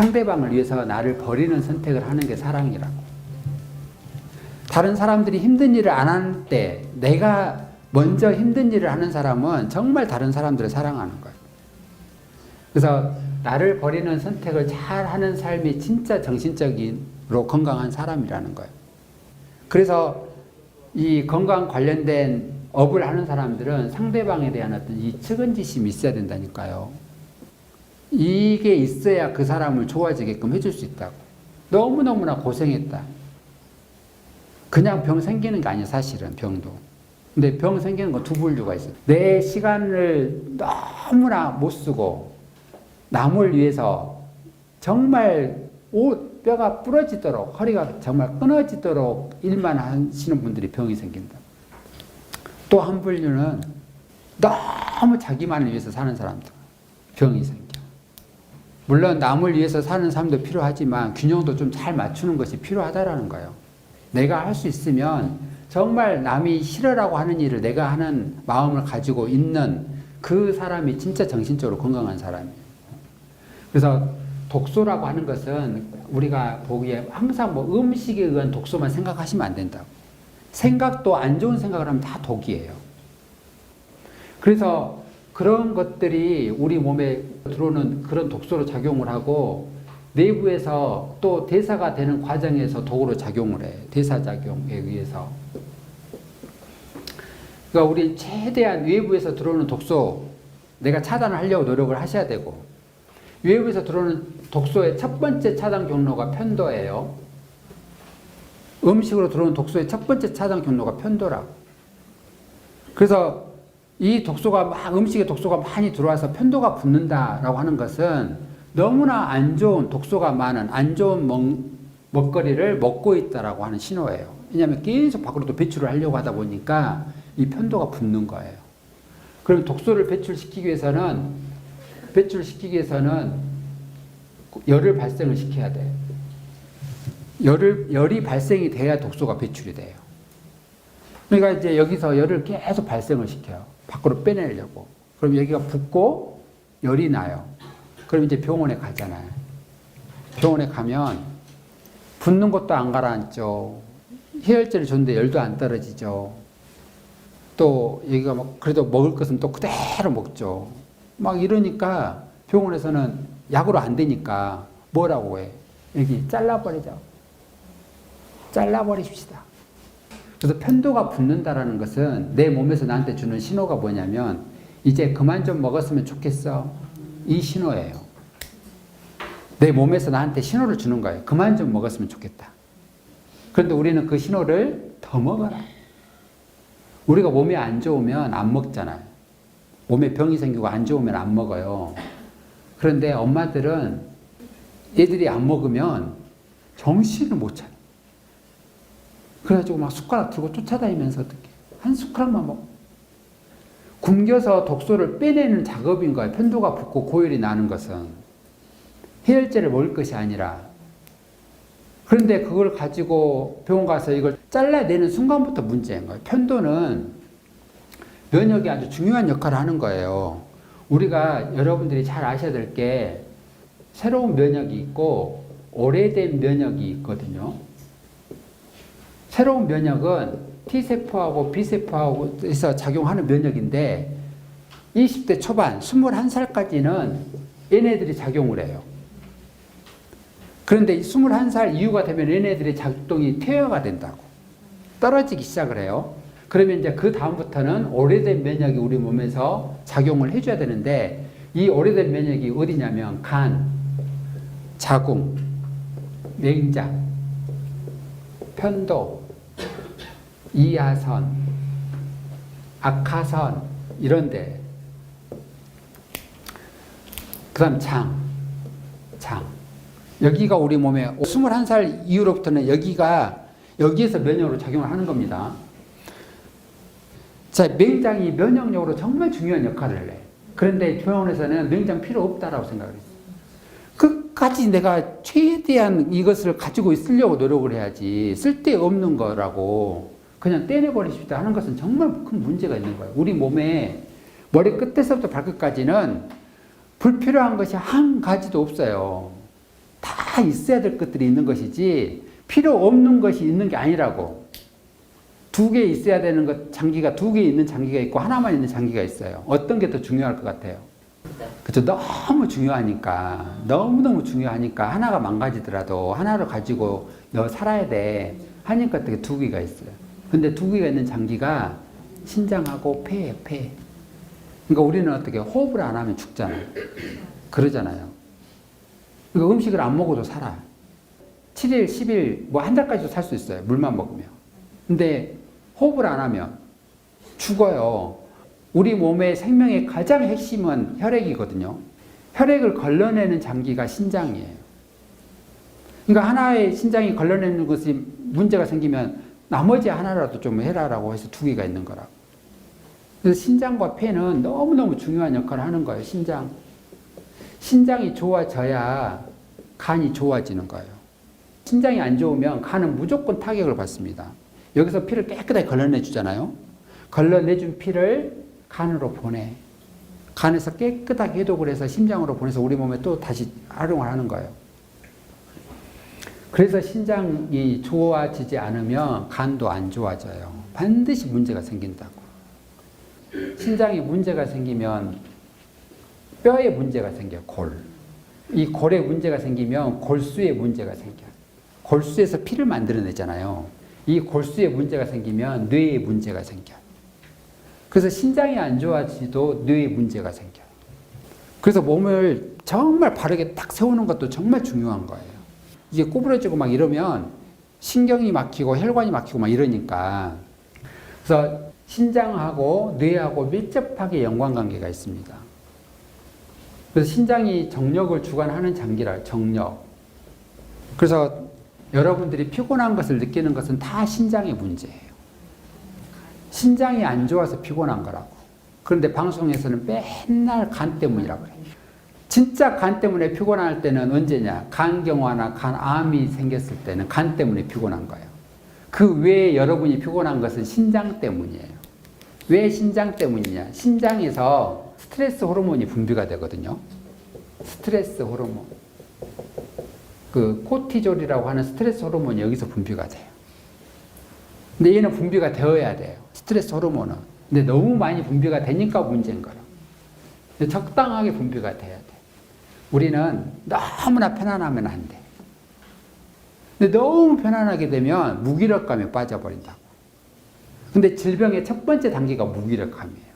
상대방을 위해서 나를 버리는 선택을 하는 게 사랑이라고. 다른 사람들이 힘든 일을 안 할 때 내가 먼저 힘든 일을 하는 사람은 정말 다른 사람들을 사랑하는 거예요. 그래서 나를 버리는 선택을 잘 하는 삶이 진짜 정신적으로 건강한 사람이라는 거예요. 그래서 이 건강 관련된 업을 하는 사람들은 상대방에 대한 어떤 이 측은지심이 있어야 된다니까요. 이게 있어야 그 사람을 좋아지게끔 해줄 수 있다고. 너무너무나 고생했다. 그냥 병 생기는 게 아니에요, 사실은 병도. 근데 병 생기는 건 두 부류가 있어요. 내 시간을 너무나 못 쓰고 남을 위해서 정말 뼈가 부러지도록 허리가 정말 끊어지도록 일만 하시는 분들이 병이 생긴다. 또 한 분류는 너무 자기만을 위해서 사는 사람들 병이 생겨. 물론 남을 위해서 사는 삶도 필요하지만 균형도 좀 잘 맞추는 것이 필요하다라는 거예요. 내가 할 수 있으면 정말 남이 싫으라고 하는 일을 내가 하는 마음을 가지고 있는 그 사람이 진짜 정신적으로 건강한 사람이에요. 그래서 독소라고 하는 것은 우리가 보기에 항상 뭐 음식에 의한 독소만 생각하시면 안 된다고. 생각도 안 좋은 생각을 하면 다 독이에요. 그래서 그런 것들이 우리 몸에 들어오는 그런 독소로 작용을 하고 내부에서 또 대사가 되는 과정에서 독으로 작용을 해. 대사작용에 의해서. 그러니까 우리 최대한 외부에서 들어오는 독소 내가 차단을 하려고 노력을 하셔야 되고 외부에서 들어오는 독소의 첫 번째 차단 경로가 편도예요. 음식으로 들어오는 독소의 첫 번째 차단 경로가 편도라고. 그래서 이 독소가 음식에 독소가 많이 들어와서 편도가 붓는다라고 하는 것은 너무나 안 좋은 독소가 많은 안 좋은 먹거리를 먹고 있다라고 하는 신호예요. 왜냐하면 계속 밖으로 배출을 하려고 하다 보니까 이 편도가 붓는 거예요. 그럼 독소를 배출시키기 위해서는 열을 발생을 시켜야 돼요. 열이 발생이 돼야 독소가 배출이 돼요. 그러니까 이제 여기서 열을 계속 발생을 시켜요. 밖으로 빼내려고. 그럼 여기가 붓고 열이 나요. 그럼 이제 병원에 가잖아요. 병원에 가면 붓는 것도 안 가라앉죠. 해열제를 줬는데 열도 안 떨어지죠. 또 여기가 막 그래도 먹을 것은 또 그대로 먹죠. 막 이러니까 병원에서는 약으로 안 되니까 뭐라고 해? 여기 잘라버리자. 잘라버리십시다. 그래서 편도가 붓는다라는 것은 내 몸에서 나한테 주는 신호가 뭐냐면 이제 그만 좀 먹었으면 좋겠어. 이 신호예요. 내 몸에서 나한테 신호를 주는 거예요. 그만 좀 먹었으면 좋겠다. 그런데 우리는 그 신호를 더 먹어라. 우리가 몸이 안 좋으면 안 먹잖아요. 몸에 병이 생기고 안 좋으면 안 먹어요. 그런데 엄마들은 애들이 안 먹으면 정신을 못 차려. 그래가지고 막 숟가락 들고 쫓아다니면서 어떻게 한 숟가락만 먹어. 굶겨서 독소를 빼내는 작업인 거예요. 편도가 붓고 고열이 나는 것은. 해열제를 먹을 것이 아니라. 그런데 그걸 가지고 병원 가서 이걸 잘라내는 순간부터 문제인 거예요. 편도는 면역이 아주 중요한 역할을 하는 거예요. 우리가 여러분들이 잘 아셔야 될 게 새로운 면역이 있고 오래된 면역이 있거든요. 새로운 면역은 T세포하고 B세포하고에서 작용하는 면역인데 20대 초반, 21살까지는 얘네들이 작용을 해요. 그런데 21살 이후가 되면 얘네들의 작동이 퇴화가 된다고. 떨어지기 시작을 해요. 그러면 이제 그 다음부터는 오래된 면역이 우리 몸에서 작용을 해줘야 되는데 이 오래된 면역이 어디냐면 간, 자궁, 맹장, 편도, 이하선, 악하선 이런데 그 다음 장 여기가 우리 몸에 21살 이후로부터는 여기에서 면역으로 작용을 하는 겁니다. 자, 맹장이 면역력으로 정말 중요한 역할을 해. 그런데 병원에서는 맹장 필요 없다라고 생각을 했어요. 끝까지 내가 최대한 이것을 가지고 있으려고 노력을 해야지 쓸데없는 거라고 그냥 떼내버리십시다 하는 것은 정말 큰 문제가 있는 거예요. 우리 몸에 머리 끝에서부터 발끝까지는 불필요한 것이 한 가지도 없어요. 다 있어야 될 것들이 있는 것이지 필요 없는 것이 있는 게 아니라고. 2개 있어야 되는 것, 장기가 2개 있는 장기가 있고 하나만 있는 장기가 있어요. 어떤 게 더 중요할 것 같아요? 그렇죠. 너무 중요하니까, 너무너무 중요하니까 하나가 망가지더라도 하나를 가지고 너 살아야 돼 하니까 어떻게 2개가 있어요. 근데 2개가 있는 장기가 신장하고 폐예요, 폐. 그러니까 우리는 어떻게 호흡을 안 하면 죽잖아요. 그러잖아요. 그러니까 음식을 안 먹어도 살아. 7일, 10일, 뭐 한 달까지도 살 수 있어요. 물만 먹으면. 근데 호흡을 안 하면 죽어요. 우리 몸의 생명의 가장 핵심은 혈액이거든요. 혈액을 걸러내는 장기가 신장이에요. 그러니까 하나의 신장이 걸러내는 것이 문제가 생기면 나머지 하나라도 좀 해라라고 해서 2개가 있는 거라고. 그래서 신장과 폐는 너무너무 중요한 역할을 하는 거예요. 신장이 좋아져야 간이 좋아지는 거예요. 신장이 안 좋으면 간은 무조건 타격을 받습니다. 여기서 피를 깨끗하게 걸러내 주잖아요. 걸러내준 피를 간으로 보내. 간에서 깨끗하게 해독을 해서 심장으로 보내서 우리 몸에 또 다시 활용을 하는 거예요. 그래서 신장이 좋아지지 않으면 간도 안 좋아져요. 반드시 문제가 생긴다고. 신장에 문제가 생기면 뼈에 문제가 생겨요. 골. 이 골에 문제가 생기면 골수에 문제가 생겨요. 골수에서 피를 만들어내잖아요. 이 골수에 문제가 생기면 뇌에 문제가 생겨요. 그래서 신장이 안 좋아지도 뇌에 문제가 생겨요. 그래서 몸을 정말 바르게 딱 세우는 것도 정말 중요한 거예요. 이게 구부러지고 막 이러면 신경이 막히고 혈관이 막히고 막 이러니까. 그래서 신장하고 뇌하고 밀접하게 연관관계가 있습니다. 그래서 신장이 정력을 주관하는 장기라, 정력. 그래서 여러분들이 피곤한 것을 느끼는 것은 다 신장의 문제예요. 신장이 안 좋아서 피곤한 거라고. 그런데 방송에서는 맨날 간 때문이라고 그래요. 진짜 간 때문에 피곤할 때는 언제냐? 간경화나 간암이 생겼을 때는 간 때문에 피곤한 거예요. 그 외에 여러분이 피곤한 것은 신장 때문이에요. 왜 신장 때문이냐? 신장에서 스트레스 호르몬이 분비가 되거든요. 스트레스 호르몬. 그 코티졸이라고 하는 스트레스 호르몬이 여기서 분비가 돼요. 근데 얘는 분비가 되어야 돼요. 스트레스 호르몬은. 근데 너무 많이 분비가 되니까 문제인 거라. 적당하게 분비가 돼야 돼. 우리는 너무나 편안하면 안 돼. 근데 너무 편안하게 되면 무기력감에 빠져버린다고. 근데 질병의 첫 번째 단계가 무기력감이에요.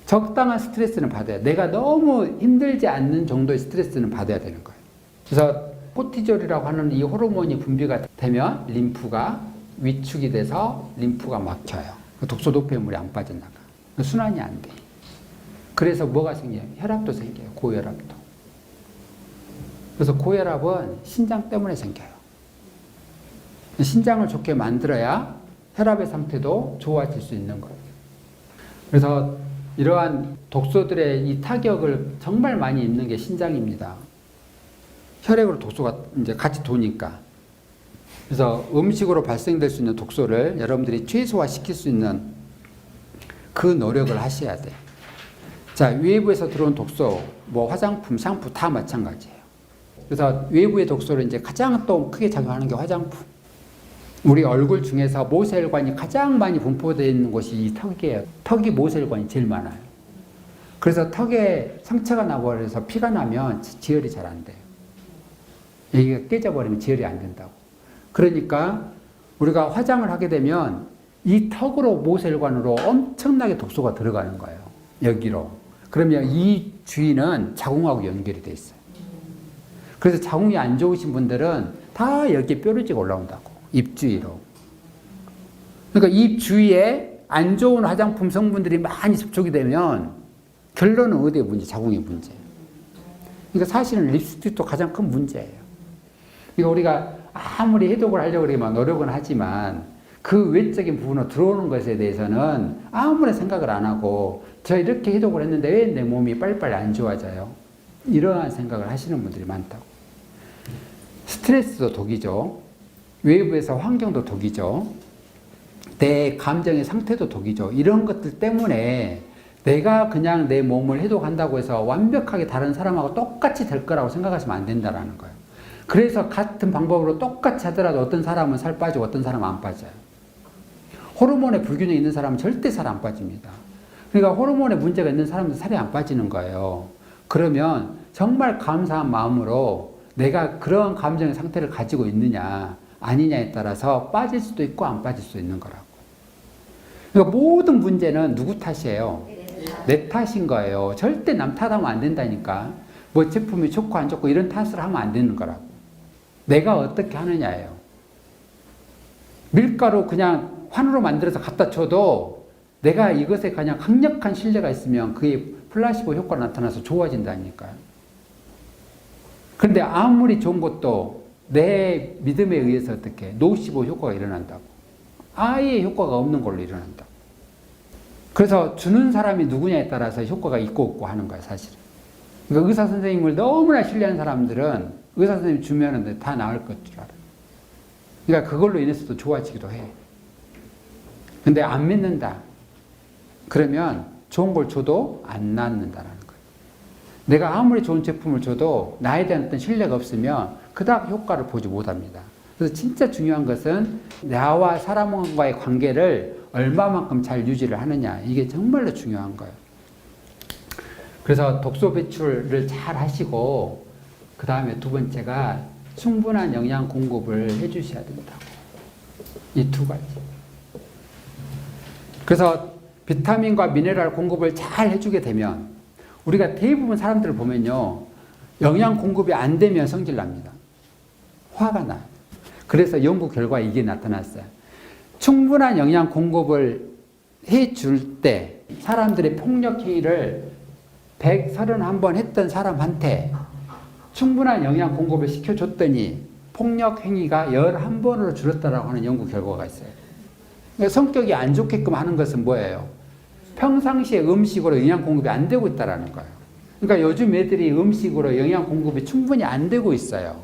적당한 스트레스는 받아야 돼. 내가 너무 힘들지 않는 정도의 스트레스는 받아야 되는 거예요. 그래서 코티졸이라고 하는 이 호르몬이 분비가 되면 림프가 위축이 돼서 림프가 막혀요. 독소 노폐물이 안 빠져나가. 순환이 안 돼. 그래서 뭐가 생겨요? 혈압도 생겨요. 고혈압도. 그래서 고혈압은 신장 때문에 생겨요. 신장을 좋게 만들어야 혈압의 상태도 좋아질 수 있는 거예요. 그래서 이러한 독소들의 이 타격을 정말 많이 입는 게 신장입니다. 혈액으로 독소가 이제 같이 도니까. 그래서 음식으로 발생될 수 있는 독소를 여러분들이 최소화시킬 수 있는 그 노력을 하셔야 돼요. 자, 외부에서 들어온 독소, 뭐 화장품, 샴푸 다 마찬가지예요. 그래서 외부의 독소를 이제 가장 또 크게 작용하는 게 화장품. 우리 얼굴 중에서 모세혈관이 가장 많이 분포되어 있는 곳이 이 턱이에요. 턱이 모세혈관이 제일 많아요. 그래서 턱에 상처가 나버려서 피가 나면 지혈이 잘 안 돼요. 여기가 깨져버리면 지혈이 안 된다고. 그러니까 우리가 화장을 하게 되면 이 턱으로 모세혈관으로 엄청나게 독소가 들어가는 거예요. 여기로. 그러면 이 주위는 자궁하고 연결이 돼 있어요. 그래서 자궁이 안 좋으신 분들은 다 여기에 뾰루지가 올라온다고. 입 주위로. 그러니까 입 주위에 안 좋은 화장품 성분들이 많이 접촉이 되면 결론은 어디에 문제? 자궁의 문제예요. 그러니까 사실은 립스틱도 가장 큰 문제예요. 그러니까 우리가 아무리 해독을 하려고 그러면 노력은 하지만 그 외적인 부분으로 들어오는 것에 대해서는 아무런 생각을 안 하고 저 이렇게 해독을 했는데 왜 내 몸이 빨리빨리 안 좋아져요? 이러한 생각을 하시는 분들이 많다고. 스트레스도 독이죠. 외부에서 환경도 독이죠. 내 감정의 상태도 독이죠. 이런 것들 때문에 내가 그냥 내 몸을 해독한다고 해서 완벽하게 다른 사람하고 똑같이 될 거라고 생각하시면 안 된다는 거예요. 그래서 같은 방법으로 똑같이 하더라도 어떤 사람은 살 빠지고 어떤 사람은 안 빠져요. 호르몬의 불균형이 있는 사람은 절대 살 안 빠집니다. 그러니까 호르몬에 문제가 있는 사람도 살이 안 빠지는 거예요. 그러면 정말 감사한 마음으로 내가 그런 감정의 상태를 가지고 있느냐 아니냐에 따라서 빠질 수도 있고 안 빠질 수도 있는 거라고. 그러니까 모든 문제는 누구 탓이에요? 내 탓인 거예요. 절대 남 탓하면 안 된다니까. 뭐 제품이 좋고 안 좋고 이런 탓을 하면 안 되는 거라고. 내가 어떻게 하느냐예요. 밀가루 그냥 환으로 만들어서 갖다 줘도 내가 이것에 그냥 강력한 신뢰가 있으면 그게 플라시보 효과가 나타나서 좋아진다니까요. 그런데 아무리 좋은 것도 내 믿음에 의해서 어떻게 노시보 효과가 일어난다고. 아예 효과가 없는 걸로 일어난다고. 그래서 주는 사람이 누구냐에 따라서 효과가 있고 없고 하는 거예요, 사실은. 그러니까 의사 선생님을 너무나 신뢰하는 사람들은 의사 선생님 주면은 다 나을 것 줄 알아요. 그러니까 그걸로 인해서도 좋아지기도 해. 근데 안 믿는다. 그러면 좋은 걸 줘도 안 낫는다라는 거예요. 내가 아무리 좋은 제품을 줘도 나에 대한 어떤 신뢰가 없으면 그닥 효과를 보지 못합니다. 그래서 진짜 중요한 것은 나와 사람과의 관계를 얼마만큼 잘 유지를 하느냐. 이게 정말로 중요한 거예요. 그래서 독소 배출을 잘 하시고 그 다음에 두 번째가 충분한 영양 공급을 해주셔야 된다고. 이 두 가지. 그래서 비타민과 미네랄 공급을 잘 해주게 되면 우리가 대부분 사람들을 보면요. 영양 공급이 안 되면 성질 납니다. 화가 나요. 그래서 연구 결과에 이게 나타났어요. 충분한 영양 공급을 해줄 때 사람들의 폭력 행위를 131번 했던 사람한테 충분한 영양 공급을 시켜줬더니 폭력 행위가 11번으로 줄었다라고 하는 연구 결과가 있어요. 그러니까 성격이 안 좋게끔 하는 것은 뭐예요? 평상시에 음식으로 영양 공급이 안 되고 있다는 거예요. 그러니까 요즘 애들이 음식으로 영양 공급이 충분히 안 되고 있어요.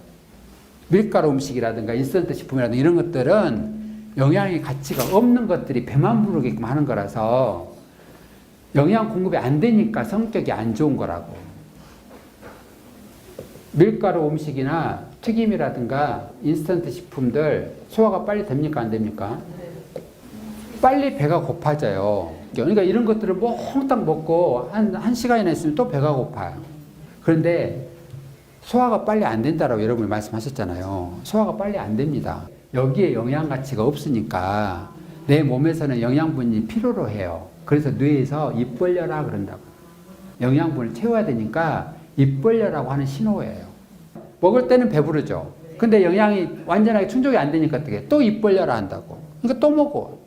밀가루 음식이라든가 인스턴트 식품이라든가 이런 것들은 영양의 가치가 없는 것들이 배만 부르게끔 하는 거라서 영양 공급이 안 되니까 성격이 안 좋은 거라고. 밀가루 음식이나 튀김이라든가 인스턴트 식품들 소화가 빨리 됩니까? 안 됩니까? 빨리 배가 고파져요. 그러니까 이런 것들을 몽땅 먹고 한 시간이나 있으면 또 배가 고파요. 그런데 소화가 빨리 안 된다라고 여러분이 말씀하셨잖아요. 소화가 빨리 안 됩니다. 여기에 영양 가치가 없으니까 내 몸에서는 영양분이 필요로 해요. 그래서 뇌에서 입 벌려라 그런다고. 영양분을 채워야 되니까 입 벌려라고 하는 신호예요. 먹을 때는 배부르죠. 근데 영양이 완전하게 충족이 안 되니까 어떻게 또 입 벌려라 한다고. 그러니까 또 먹어.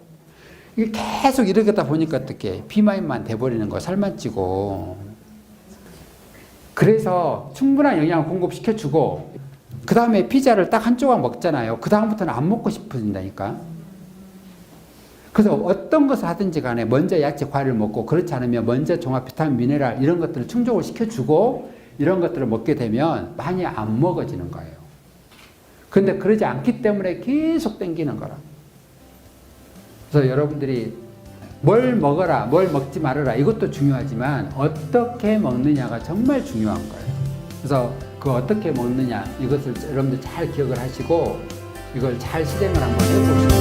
이게 계속 이러다 보니까 어떻게 비만만 돼버리는 거, 살만 찌고. 그래서 충분한 영양을 공급시켜주고 그 다음에 피자를 딱 한 조각 먹잖아요. 그 다음부터는 안 먹고 싶어진다니까. 그래서 어떤 것을 하든지 간에 먼저 야채, 과일을 먹고 그렇지 않으면 먼저 종합 비타민, 미네랄 이런 것들을 충족을 시켜주고 이런 것들을 먹게 되면 많이 안 먹어지는 거예요. 그런데 그러지 않기 때문에 계속 땡기는 거라. 그래서 여러분들이 뭘 먹어라, 뭘 먹지 말아라 이것도 중요하지만 어떻게 먹느냐가 정말 중요한 거예요. 그래서 그 어떻게 먹느냐 이것을 여러분들 잘 기억을 하시고 이걸 잘 실행을 한번 해보시고